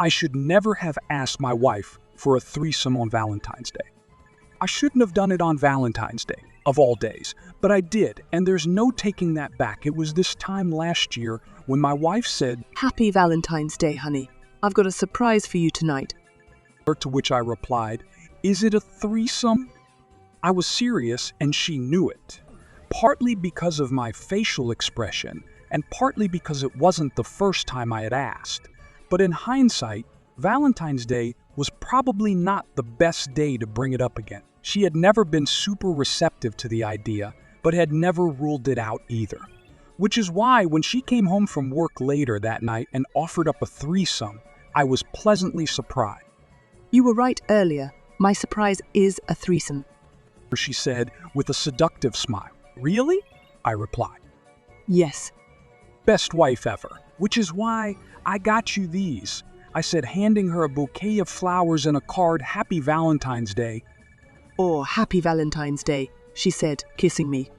I should never have asked my wife for a threesome on Valentine's Day. I shouldn't have done it on Valentine's Day, of all days, but I did, and there's no taking that back. It was this time last year when my wife said, "Happy Valentine's Day, honey. I've got a surprise for you tonight." to which I replied, "Is it a threesome?" I was serious, and she knew it. Partly because of my facial expression, and partly because it wasn't the first time I had asked. But in hindsight, Valentine's Day was probably not the best day to bring it up again. She had never been super receptive to the idea, but had never ruled it out either. Which is why when she came home from work later that night and offered up a threesome, I was pleasantly surprised. "You were right earlier. My surprise is a threesome," she said with a seductive smile. "Really?" I replied. "Yes." "Best wife ever, which is why I got you these," I said, handing her a bouquet of flowers and a card, "Happy Valentine's Day." "Or Happy Valentine's Day," she said, kissing me.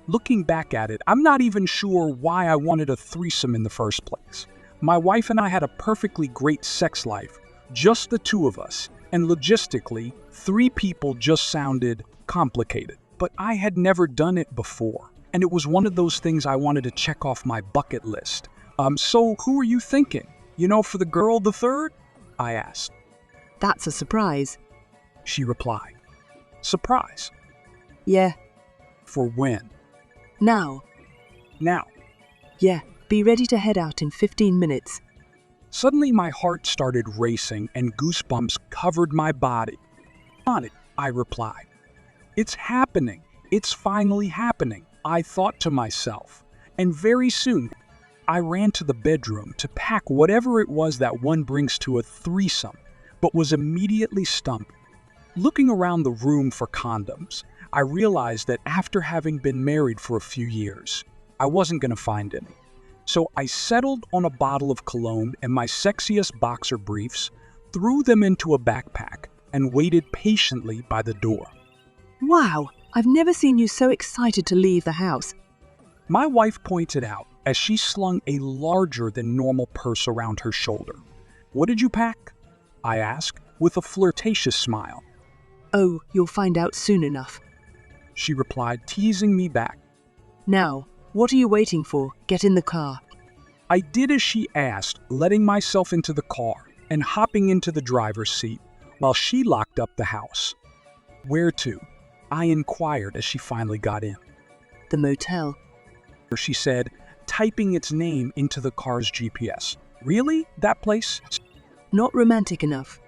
Looking back at it, I'm not even sure why I wanted a threesome in the first place. My wife and I had a perfectly great sex life, just the two of us, and logistically, 3 people just sounded complicated. But I had never done it before, and it was one of those things I wanted to check off my bucket list. So who are you thinking? For the girl, the third?" I asked. "That's a surprise." She replied. "Surprise? "Yeah. For when?" Now." "Now." "Yeah. Be ready to head out in 15 minutes. Suddenly my heart started racing and goosebumps covered my body. "On it," I replied. "It's happening. It's finally happening," I thought to myself. And very soon, I ran to the bedroom to pack whatever it was that one brings to a threesome, but was immediately stumped. Looking around the room for condoms, I realized that after having been married for a few years, I wasn't going to find any. So I settled on a bottle of cologne and my sexiest boxer briefs, threw them into a backpack, and waited patiently by the door. "Wow, I've never seen you so excited to leave the house," my wife pointed out as she slung a larger than normal purse around her shoulder. "What did you pack?" I asked, with a flirtatious smile. "Oh, you'll find out soon enough," she replied, teasing me back. "Now, what are you waiting for? Get in the car." I did as she asked, letting myself into the car and hopping into the driver's seat while she locked up the house. "Where to?" I inquired as she finally got in. "The motel," she said, typing its name into the car's GPS. "Really? That place?" "Not romantic enough."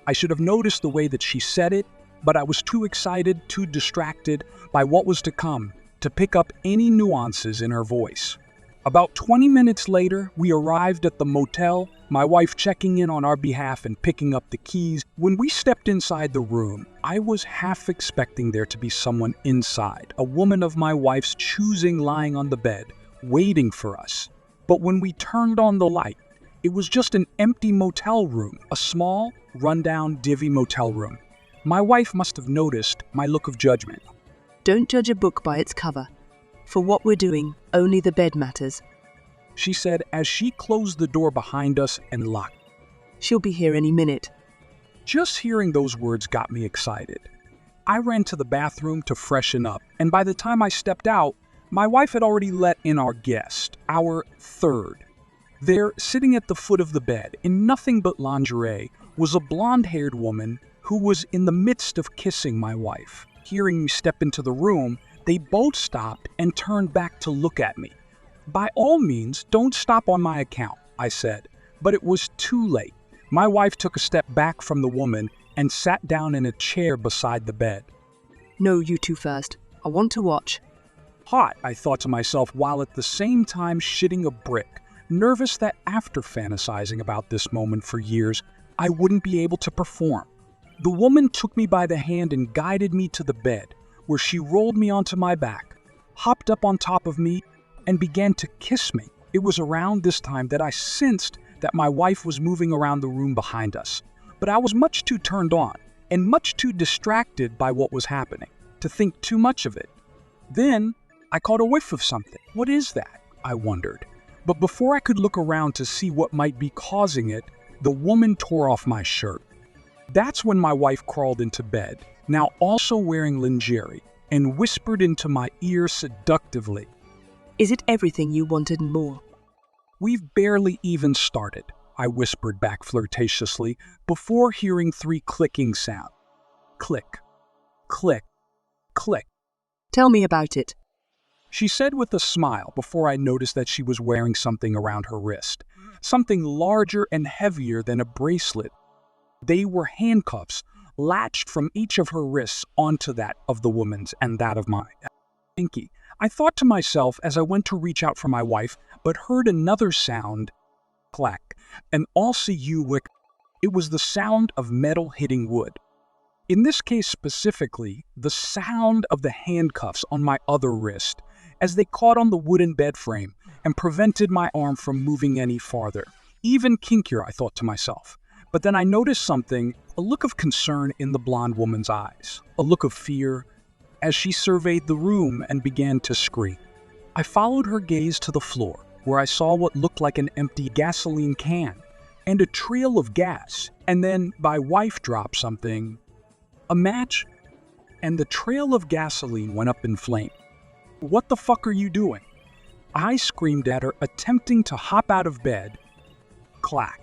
I should have noticed the way that she said it, but I was too excited, too distracted by what was to come to pick up any nuances in her voice. About 20 minutes later, we arrived at the motel, my wife checking in on our behalf and picking up the keys. When we stepped inside the room, I was half expecting there to be someone inside, a woman of my wife's choosing lying on the bed, waiting for us. But when we turned on the light, it was just an empty motel room, a small, rundown, divvy motel room. My wife must have noticed my look of judgment. "Don't judge a book by its cover. For what we're doing, only the bed matters," she said as she closed the door behind us and locked. "She'll be here any minute." Just hearing those words got me excited. I ran to the bathroom to freshen up, and by the time I stepped out, my wife had already let in our guest, our third. There, sitting at the foot of the bed, in nothing but lingerie, was a blonde-haired woman who was in the midst of kissing my wife. Hearing me step into the room, they both stopped and turned back to look at me. "By all means, don't stop on my account," I said, but it was too late. My wife took a step back from the woman and sat down in a chair beside the bed. "No, you two first. I want to watch." Hot, I thought to myself, while at the same time shitting a brick, nervous that after fantasizing about this moment for years, I wouldn't be able to perform. The woman took me by the hand and guided me to the bed, where she rolled me onto my back, hopped up on top of me, and began to kiss me. It was around this time that I sensed that my wife was moving around the room behind us, but I was much too turned on and much too distracted by what was happening to think too much of it. Then I caught a whiff of something. "What is that?" I wondered. But before I could look around to see what might be causing it, the woman tore off my shirt. That's when my wife crawled into bed, now also wearing lingerie, and whispered into my ear seductively. Is it everything you wanted and more? We've barely even started, I whispered back flirtatiously before hearing 3 clicking sounds. Click, click, click. Tell me about it. She said with a smile before I noticed that she was wearing something around her wrist, something larger and heavier than a bracelet. They were handcuffs, latched from each of her wrists onto that of the woman's and that of mine. Pinky. I thought to myself as I went to reach out for my wife, but heard another sound, clack, and also wick. It was the sound of metal hitting wood. In this case specifically, the sound of the handcuffs on my other wrist, as they caught on the wooden bed frame and prevented my arm from moving any farther. Even kinkier, I thought to myself. But then I noticed something, a look of concern in the blonde woman's eyes, a look of fear, as she surveyed the room and began to scream. I followed her gaze to the floor, where I saw what looked like an empty gasoline can, and a trail of gas, and then my wife dropped something, a match, and the trail of gasoline went up in flame. What the fuck are you doing? I screamed at her, attempting to hop out of bed. Clack.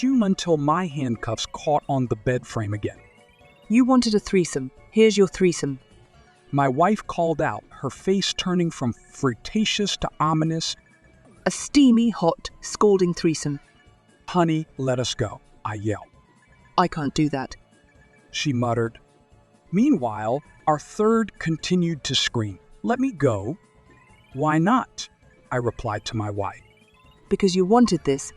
Until my handcuffs caught on the bed frame again. You wanted a threesome. Here's your threesome. My wife called out, her face turning from flirtatious to ominous. A steamy, hot, scalding threesome. Honey, let us go, I yelled. I can't do that. She muttered. Meanwhile, our third continued to scream. Let me go. Why not? I replied to my wife. Because you wanted this.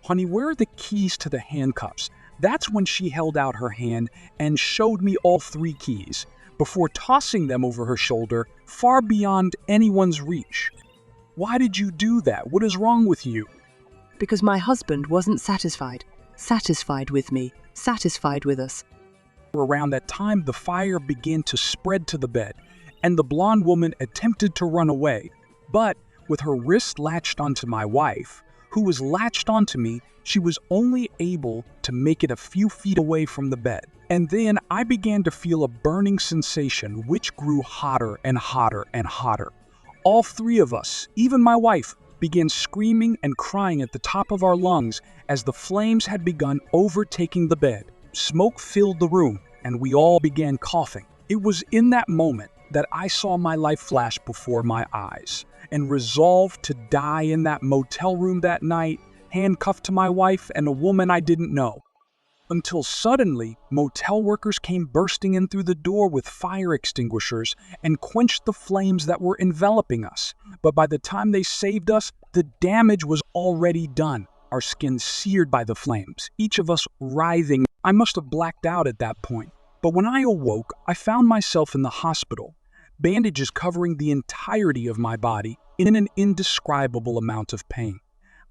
Honey, where are the keys to the handcuffs? That's when she held out her hand and showed me all 3 keys, before tossing them over her shoulder, far beyond anyone's reach. Why did you do that? What is wrong with you? Because my husband wasn't satisfied. Satisfied with me. Satisfied with us. Around that time, the fire began to spread to the bed, and the blonde woman attempted to run away. But with her wrist latched onto my wife, who was latched onto me, she was only able to make it a few feet away from the bed. And then I began to feel a burning sensation which grew hotter and hotter and hotter. All 3 of us, even my wife, began screaming and crying at the top of our lungs as the flames had begun overtaking the bed. Smoke filled the room, and we all began coughing. It was in that moment that I saw my life flash before my eyes, and resolved to die in that motel room that night, handcuffed to my wife and a woman I didn't know. Until suddenly, motel workers came bursting in through the door with fire extinguishers and quenched the flames that were enveloping us. But by the time they saved us, the damage was already done, our skins seared by the flames, each of us writhing. I must have blacked out at that point. But when I awoke, I found myself in the hospital, bandages covering the entirety of my body, in an indescribable amount of pain.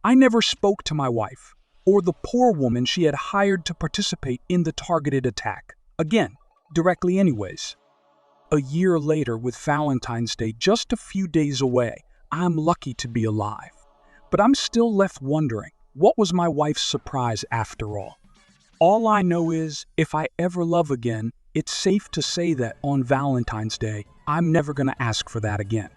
I never spoke to my wife, or the poor woman she had hired to participate in the targeted attack. Again, directly anyways. A year later, with Valentine's Day just a few days away, I'm lucky to be alive. But I'm still left wondering, what was my wife's surprise after all? All I know is, if I ever love again, it's safe to say that on Valentine's Day, I'm never going to ask for that again.